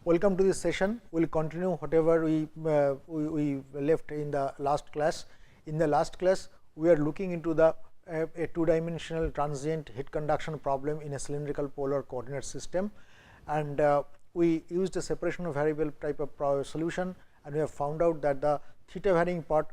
Welcome to this session. We will continue whatever we left in the last class. In the last class, we are looking into the a two-dimensional transient heat conduction problem in a cylindrical polar coordinate system, and we used a separation of variable type of solution, and we have found out that the theta varying part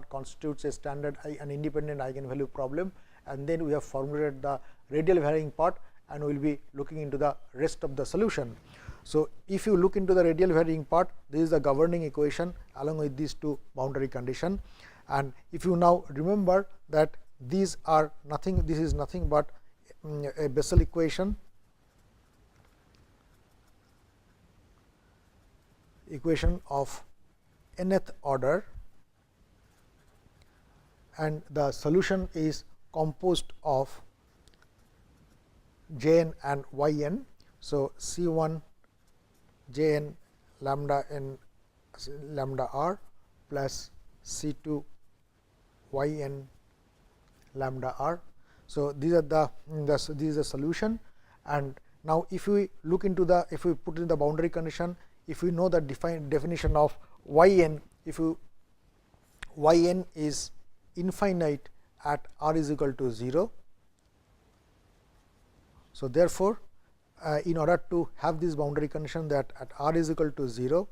constitutes a standard and independent eigenvalue problem, and then we have formulated the radial varying part, and we will be looking into the rest of the solution. So, if you look into the radial varying part, this is the governing equation along with these two boundary condition, and if you now remember that these are nothing, this is nothing but a Bessel equation of nth order, and the solution is composed of Jn and Yn. So, C1 Jn lambda n lambda r plus C2 Yn lambda r. So, these are this is the solution, and now if we look into the, if we put in the boundary condition, if we know the definition of Yn, if you Yn is infinite at r is equal to 0. So, therefore, in order to have this boundary condition that at r is equal to 0,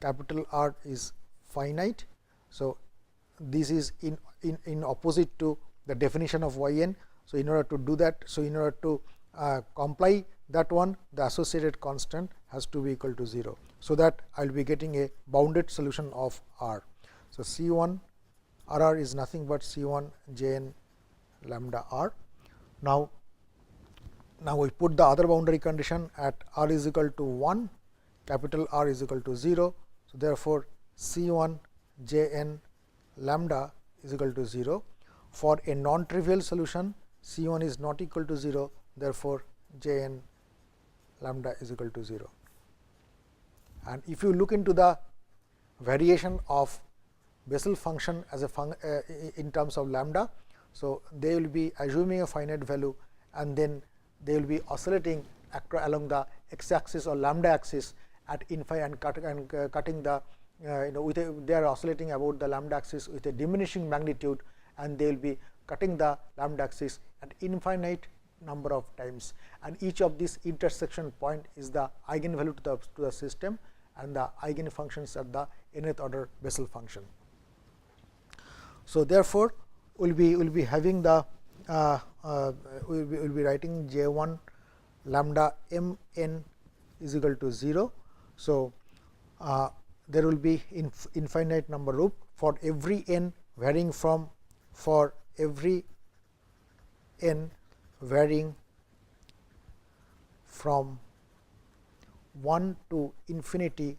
capital R is finite. So, this is in opposite to the definition of Yn. So, in order to do that, so in order to comply that one, the associated constant has to be equal to 0. So, that I will be getting a bounded solution of R. So, C1 RR is nothing but C1 Jn lambda r. Now we put the other boundary condition at r is equal to 1, capital R is equal to 0. So, therefore, C1 Jn lambda is equal to 0. For a non-trivial solution, C1 is not equal to 0, therefore, Jn lambda is equal to 0. And if you look into the variation of Bessel function as a in terms of lambda, so they will be assuming a finite value, and then they will be oscillating along the x axis or lambda axis at infinite and cutting the they are oscillating about the lambda axis with a diminishing magnitude, and they will be cutting the lambda axis at infinite number of times, and each of these intersection point is the eigenvalue to the system and the eigen functions at the nth order Bessel function. So, therefore, we will be having the we will be writing J1 lambda m n is equal to 0. So, there will be infinite number loop for every n varying from from 1 to infinity.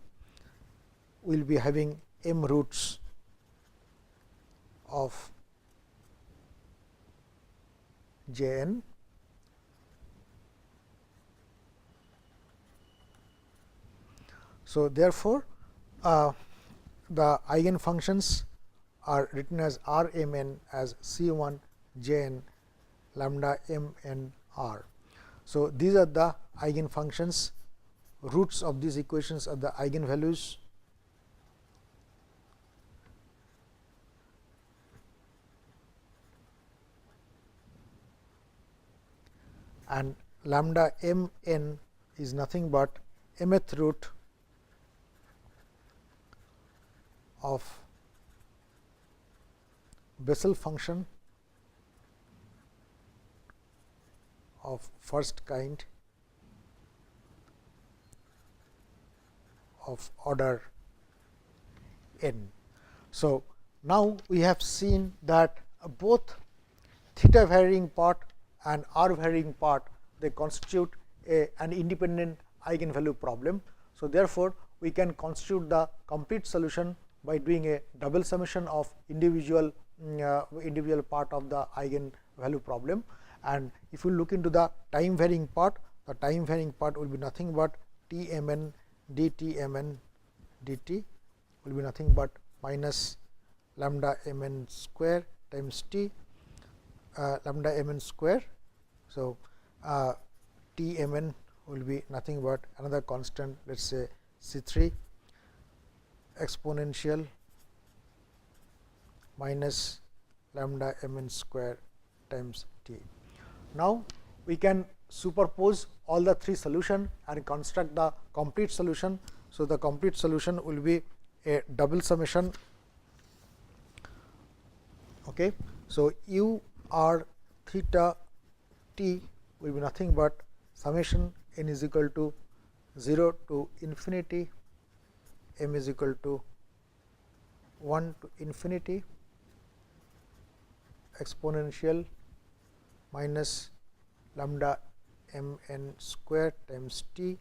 We will be having m roots of Jn. So, therefore, the eigen functions are written as R m n as C1 Jn lambda m n r. So, these are the eigen functions. Roots of these equations are the eigenvalues, and lambda m n is nothing but mth root of Bessel function of first kind of order n. So, now we have seen that both theta varying part and r varying part, they constitute an independent eigenvalue problem. So, therefore, we can constitute the complete solution by doing a double summation of individual part of the eigenvalue problem. And if you look into the time varying part, the time varying part will be nothing but T m n dt m n dt will be nothing but minus lambda m n square times t lambda m n square. So, T m n will be nothing but another constant, let us say C3 exponential minus lambda mn square times t. Now, we can superpose all the three solution and construct the complete solution. So, the complete solution will be a double summation. Okay. So, u r theta t will be nothing but summation n is equal to 0 to infinity, m is equal to 1 to infinity, exponential minus lambda m n square times t,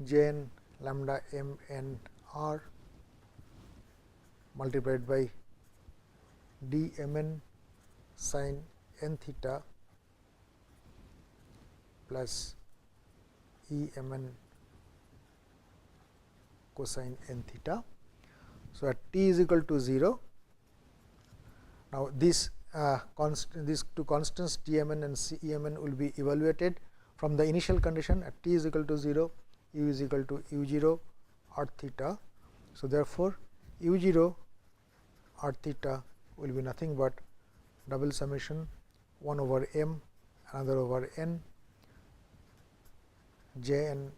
j n lambda m n r multiplied by d m n sin n theta plus e m n cosine n theta. So, at t is equal to 0. Now, these two constants d m n and c e m n will be evaluated from the initial condition at t is equal to 0, u is equal to u 0 r theta. So, therefore, u 0 r theta will be nothing but double summation 1 over m another over n j n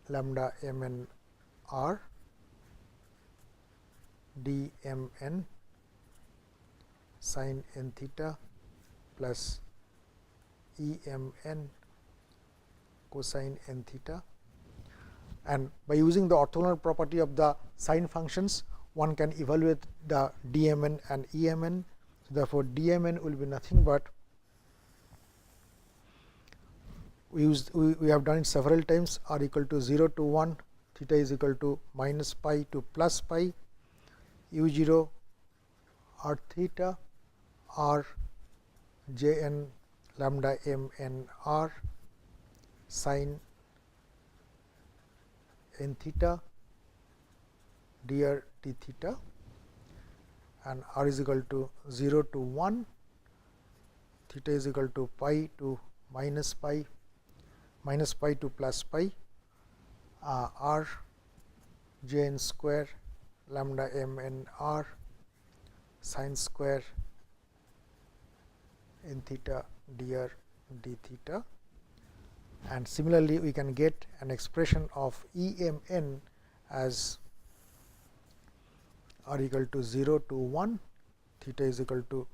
lambda m n r d m n sin n theta plus e m n cosine n theta, and by using the orthogonal property of the sine functions, one can evaluate the d m n and e m n. So, therefore, d m n will be nothing but we have done it several times, r equal to 0 to 1, theta is equal to minus pi to plus pi, u 0 r theta r j n lambda m n r sin n theta dr d theta, and r is equal to 0 to 1, theta is equal to pi to minus pi to plus pi, r j n square lambda m n r sin square n theta dr d theta, and similarly we can get an expression of E m n as r equal to 0 to 1, theta is equal to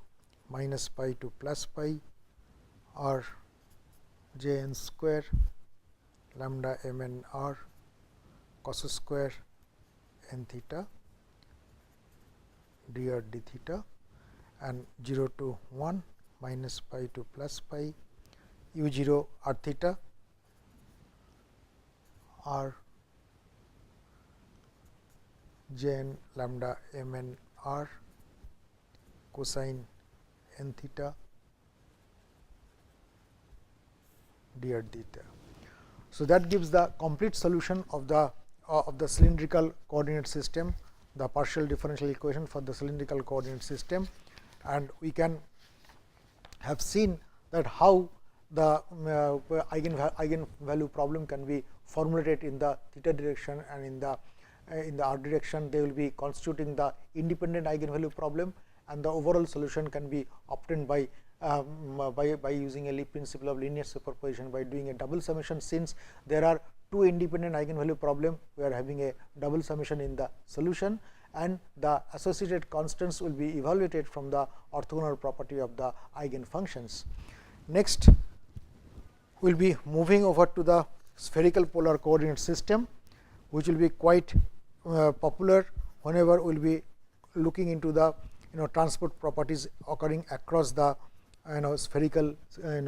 minus pi to plus pi, r j n square lambda m n r cos square n theta dr d theta, and 0 to 1 minus pi to plus pi, u 0 r theta r j n lambda m n r cosine n theta dr theta. So, that gives the complete solution of the cylindrical coordinate system, the partial differential equation for the cylindrical coordinate system, and we can have seen that how the eigenvalue problem can be formulated in the theta direction, and in the r direction they will be constituting the independent eigenvalue problem, and the overall solution can be obtained by using a Lie principle of linear superposition by doing a double summation. Since there are two independent eigenvalue problem, we are having a double summation in the solution, and the associated constants will be evaluated from the orthogonal property of the eigenfunctions. Next, we will be moving over to the spherical polar coordinate system, which will be quite popular whenever we will be looking into the transport properties occurring across the spherical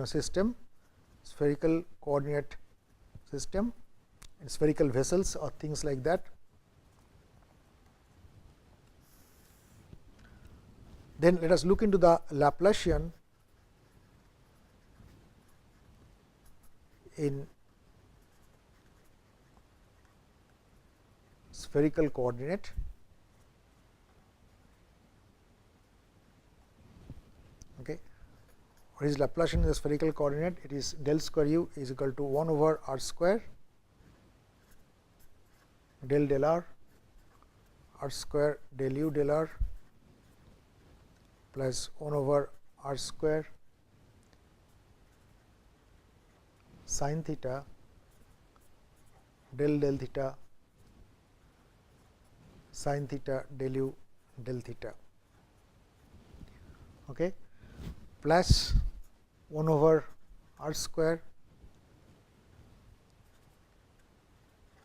system, spherical coordinate system, and spherical vessels or things like that. Then let us look into the Laplacian in spherical coordinate. Okay. what is Laplacian in the spherical coordinate? It is del square u is equal to 1 over r square del r square del u del r plus 1 over r square sin theta del theta sin theta del u del theta, okay, plus 1 over r square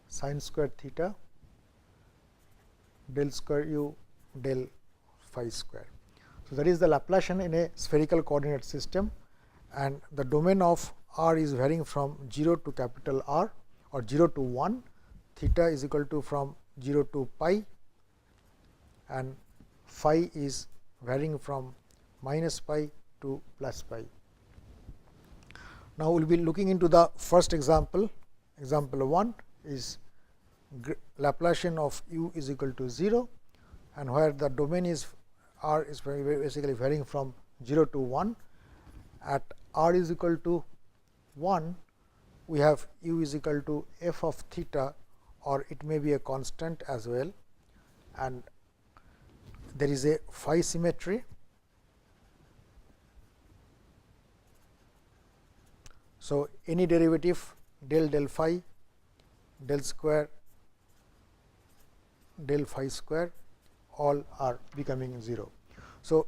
sin square theta del square u del phi square. So, that is the Laplacian in a spherical coordinate system, and the domain of r is varying from 0 to capital R or 0 to 1, theta is equal to from 0 to pi, and phi is varying from minus pi to plus pi. Now, we will be looking into the first example. Example 1 is Laplacian of u is equal to 0, and where the domain is r is basically varying from 0 to 1. At r is equal to 1, we have u is equal to f of theta, or it may be a constant as well, and there is a phi symmetry. So, any derivative del phi del square del phi square all are becoming 0. So,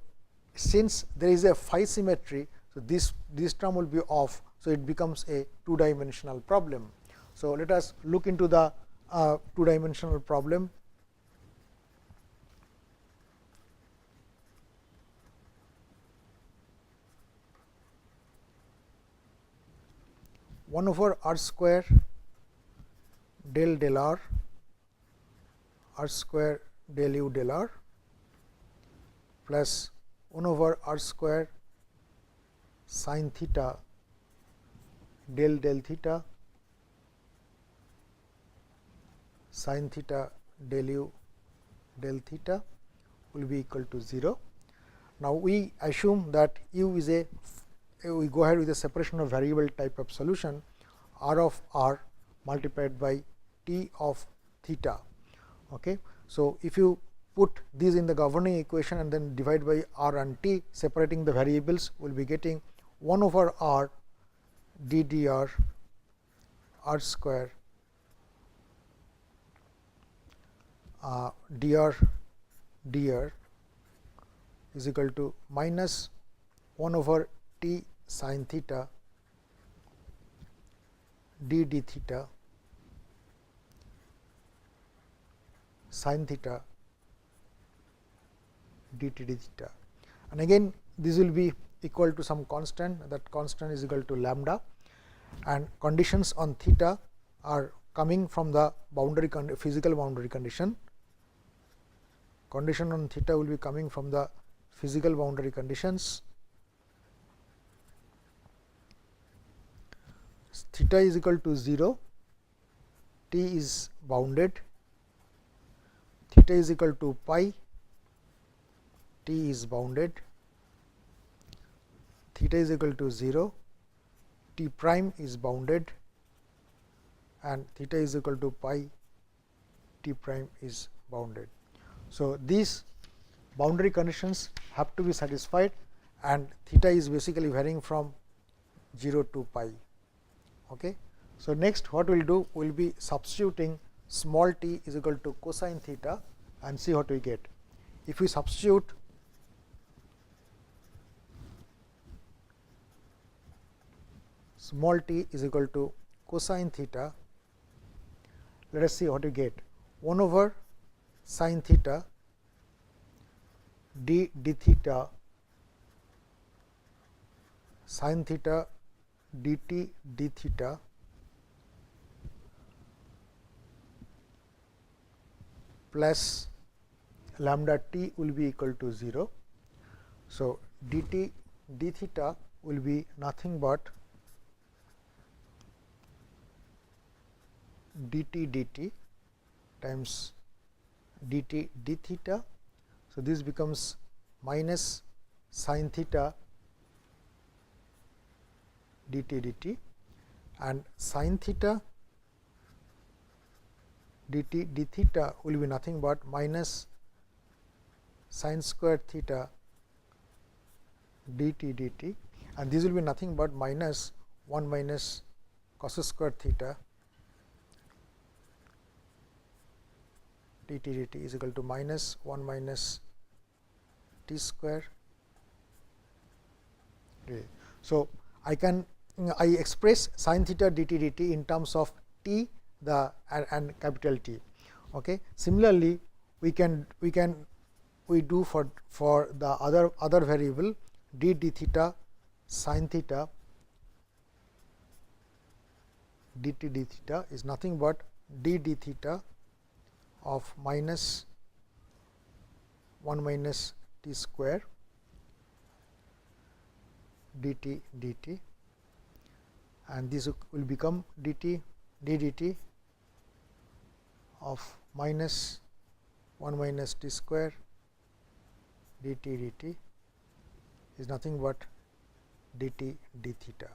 since there is a phi symmetry, so this term will be off. So, it becomes a 2-dimensional problem. So, let us look into the 2-dimensional problem. One over r square del r square del u del r plus 1 over r square sin theta del theta sin theta del u del theta will be equal to 0. Now, we assume that u is we go ahead with a separation of variable type of solution, r of r multiplied by t of theta. Okay. So, if you put these in the governing equation and then divide by r and t, separating the variables, we will be getting 1 over r d dr r square dr is equal to minus 1 over t sin theta d theta sin theta dt d theta, and again this will be equal to some constant, that constant is equal to lambda, and conditions on theta are coming from the boundary physical boundary condition. Condition on theta will be coming from the physical boundary conditions. Theta is equal to 0, t is bounded, theta is equal to pi, t is bounded, theta is equal to 0, t prime is bounded, and theta is equal to pi, t prime is bounded. So, these boundary conditions have to be satisfied, and theta is basically varying from 0 to pi. Okay. So, next what we will do, we will be substituting small t is equal to cosine theta and see what we get. If we substitute small t is equal to cosine theta, let us see what we get. 1 over sin theta d theta sin theta dt d theta plus lambda t will be equal to 0. So, dt d theta will be nothing but dt dt times dt d theta. So, this becomes minus sin theta dt dt, and sin theta dt d theta will be nothing but minus sin square theta dt dt, and this will be nothing but minus 1 minus cos square theta dt dt is equal to minus 1 minus t square. So, I express sin theta dt dt in terms of t and capital T. Okay. Similarly, we do for the other variable d d theta sin theta dt d theta is nothing but d d theta of minus 1 minus t square dt dt, and this will become dt d dt of minus 1 minus t square dt dt is nothing but dt d theta,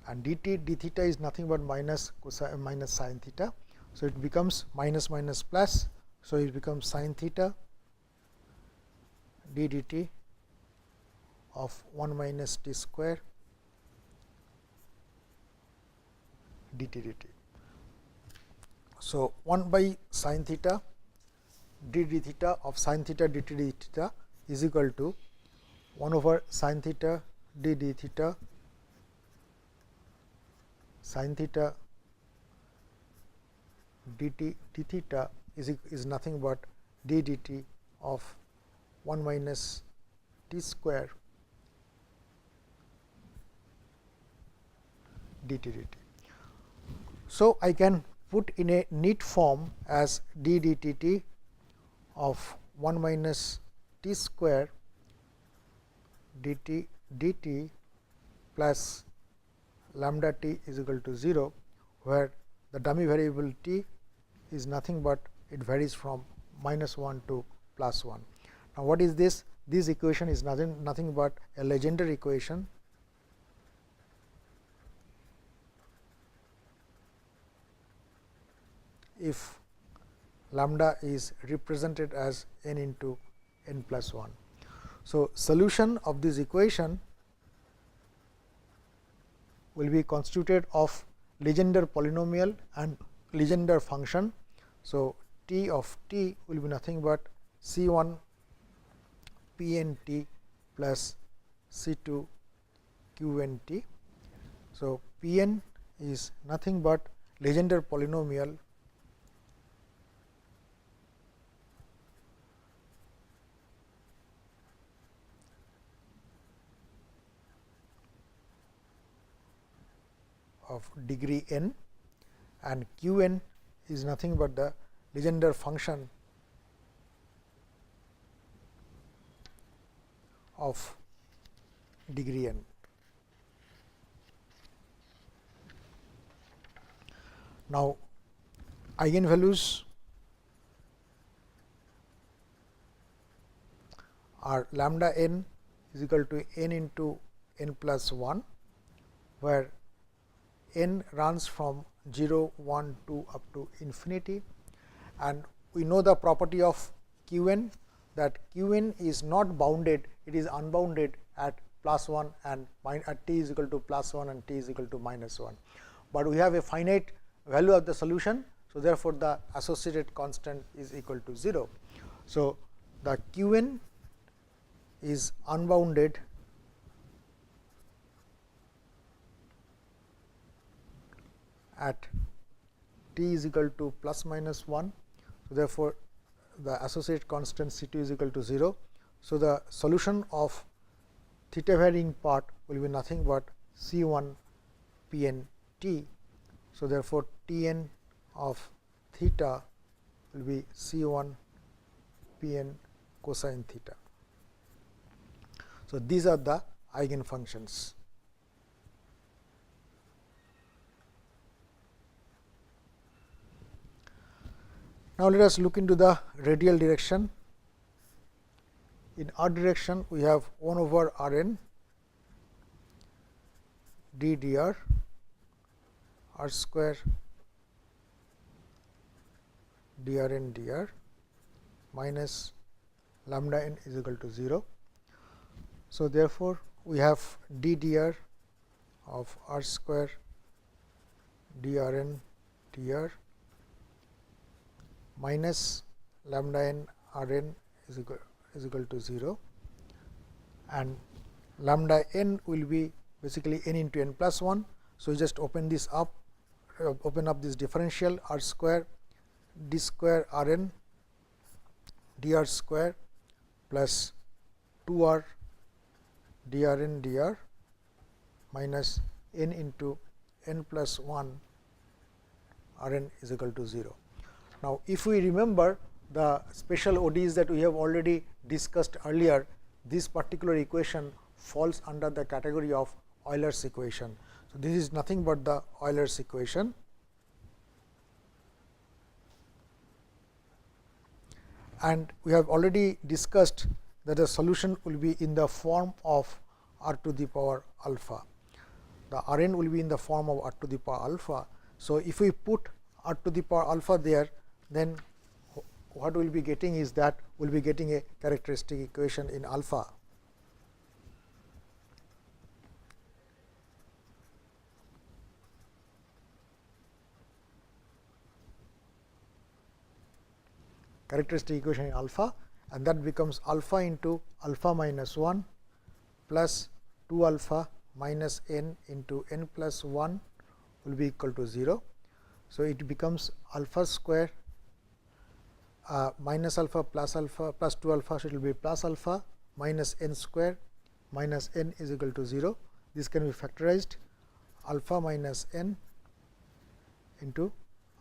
and dt d theta is nothing but minus sin theta. So, it becomes minus minus plus. So, it becomes sin theta d dt of 1 minus t square dt dt. So, 1 by sin theta d d theta of sin theta dt d theta is equal to 1 over sin theta d d theta sin theta dt d theta is nothing but d dt of 1 minus t square dt dt. So, I can put in a neat form as d dt t of 1 minus t square dt dt plus lambda t is equal to 0, where the dummy variable t is nothing but it varies from minus 1 to plus 1. Now, what is this? This equation is nothing but a Legendre equation if lambda is represented as n into n plus 1. So, solution of this equation will be constituted of Legendre polynomial and Legendre function. So, t of t will be nothing but C1 Pnt plus C2 Qnt. So, Pn is nothing but Legendre polynomial of degree n, and Qn is nothing but the Legendre function of degree n. Now, eigenvalues are lambda n is equal to n into n plus 1, where n runs from 0, 1, 2 up to infinity, and we know the property of Qn, that Qn is not bounded, it is unbounded at plus 1 and at t is equal to plus 1 and t is equal to minus 1, but we have a finite value of the solution. So, therefore, the associated constant is equal to 0. So, the Qn is unbounded at t is equal to plus minus 1. So, therefore, the associated constant C2 is equal to 0. So, the solution of theta varying part will be nothing but C1 Pn t. So, therefore, Tn of theta will be C1 Pn cosine theta. So, these are the eigenfunctions. Now, let us look into the radial direction. In r direction, we have 1 over r n d dr r square drn dr minus lambda n is equal to 0. So, therefore, we have d dr of r square drn dr minus lambda n rn is equal to 0, and lambda n will be basically n into n plus 1. So, just open this up, open up this differential r square d square rn dr square plus 2r drn dr minus n into n plus 1 rn is equal to 0. Now, if we remember the special ODEs that we have already discussed earlier, this particular equation falls under the category of Euler's equation. So, this is nothing but the Euler's equation, and we have already discussed that the solution will be in the form of r to the power alpha. The Rn will be in the form of r to the power alpha. So, if we put r to the power alpha there, then what we will be getting is that we will be getting a characteristic equation in alpha. Characteristic equation in alpha, and that becomes alpha into alpha minus 1 plus 2 alpha minus n into n plus 1 will be equal to 0. So, it becomes alpha square minus alpha plus 2 alpha, so it will be plus alpha minus n square minus n is equal to 0. This can be factorized, alpha minus n into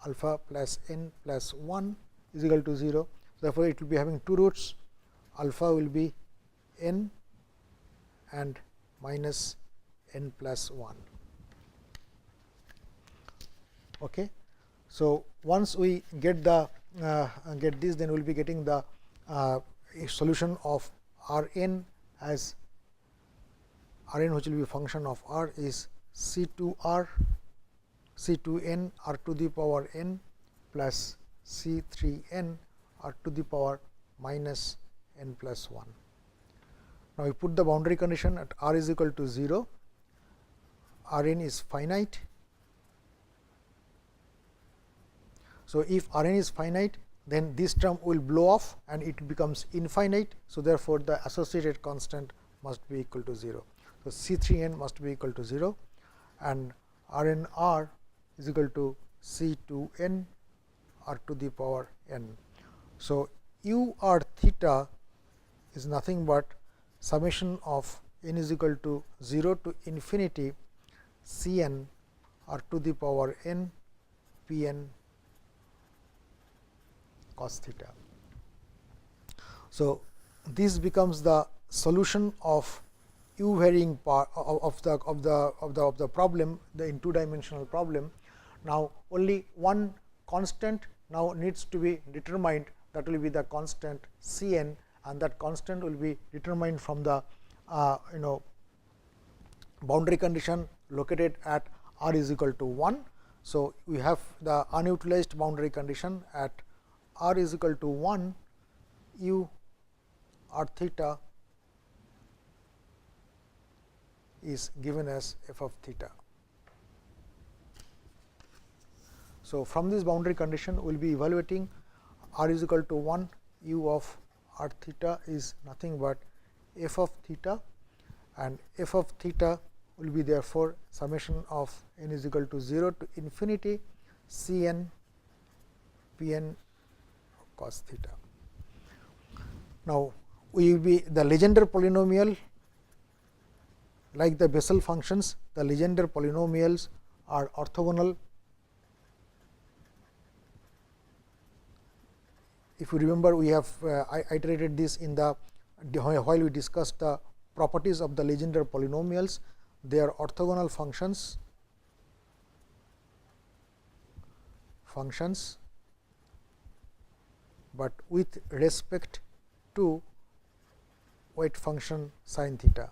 alpha plus n plus 1 is equal to 0. Therefore, it will be having two roots, alpha will be n and minus n plus 1. Okay. So, once we get the get this, then we will be getting the solution of R n as R n, which will be function of R is C 2 r C 2 n r to the power n plus C 3 n r to the power minus n plus 1. Now, we put the boundary condition at r is equal to 0, R n is finite. So, if R n is finite, then this term will blow off and it becomes infinite. So, therefore, the associated constant must be equal to 0. So, C 3 n must be equal to 0 and R n r is equal to C 2 n r to the power n. So, u r theta is nothing but summation of n is equal to 0 to infinity C n r to the power n p n cos theta. So, this becomes the solution of u varying part of the problem, the in two dimensional problem. Now, only one constant now needs to be determined, that will be the constant C n, and that constant will be determined from the boundary condition located at r is equal to 1. So, we have the unutilized boundary condition at r is equal to 1, u r theta is given as f of theta. So, from this boundary condition we will be evaluating r is equal to 1, u of r theta is nothing but f of theta, and f of theta will be therefore summation of n is equal to 0 to infinity C n p n cos theta. Now, we will be the Legendre polynomial, like the Bessel functions, the Legendre polynomials are orthogonal. If you remember, we have iterated this in the while we discussed the properties of the Legendre polynomials. They are orthogonal functions but with respect to weight function sin theta.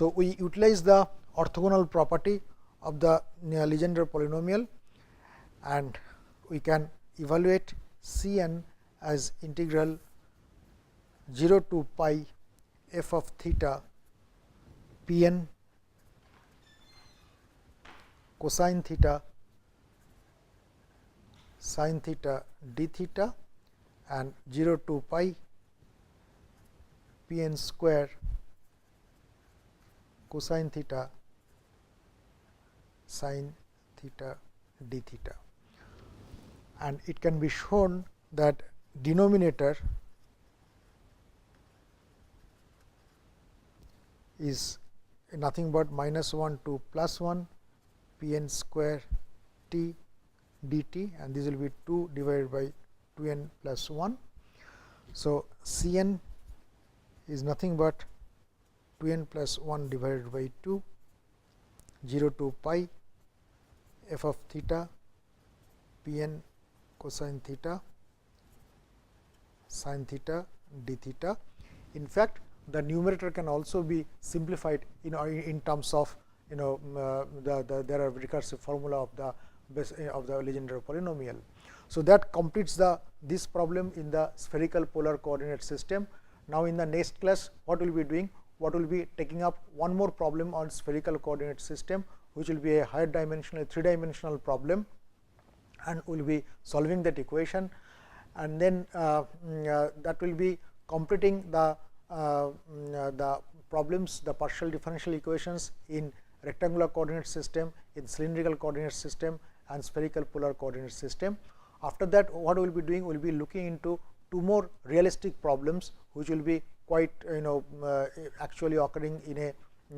So, we utilize the orthogonal property of the Legendre polynomial, and we can evaluate C n as integral 0 to pi f of theta p n cosine theta sin theta d theta and 0 to pi p n square cosine theta sin theta d theta. And it can be shown that denominator is nothing but -1 to +1 p n square t dt, and this will be 2 divided by 2 n plus 1. So, C n is nothing but 2 n plus 1 divided by 2, 0 to pi f of theta p n cosine theta sin theta d theta. In fact, the numerator can also be simplified in terms of there are recursive formula of the Legendre polynomial. So, that completes this problem in the spherical polar coordinate system. Now, in the next class, what we will be doing? What will be taking up one more problem on spherical coordinate system, which will be a higher dimensional 3-dimensional problem, and we will be solving that equation, and then that will be completing the problems, the partial differential equations in rectangular coordinate system, in cylindrical coordinate system, and spherical polar coordinate system. After that, what we will be doing? We will be looking into 2 more realistic problems, which will be quite actually occurring in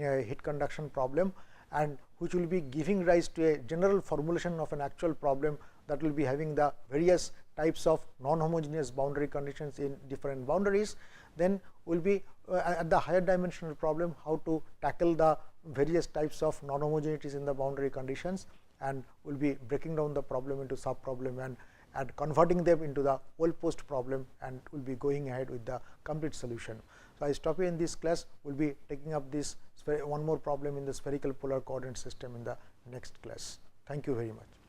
a heat conduction problem, and which will be giving rise to a general formulation of an actual problem that will be having the various types of non-homogeneous boundary conditions in different boundaries. Then we will be at the higher dimensional problem, how to tackle the various types of non-homogeneities in the boundary conditions, and we will be breaking down the problem into sub problem and converting them into the whole post problem, and we will be going ahead with the complete solution. So, I stop here in this class. We will be taking up this one more problem in the spherical polar coordinate system in the next class. Thank you very much.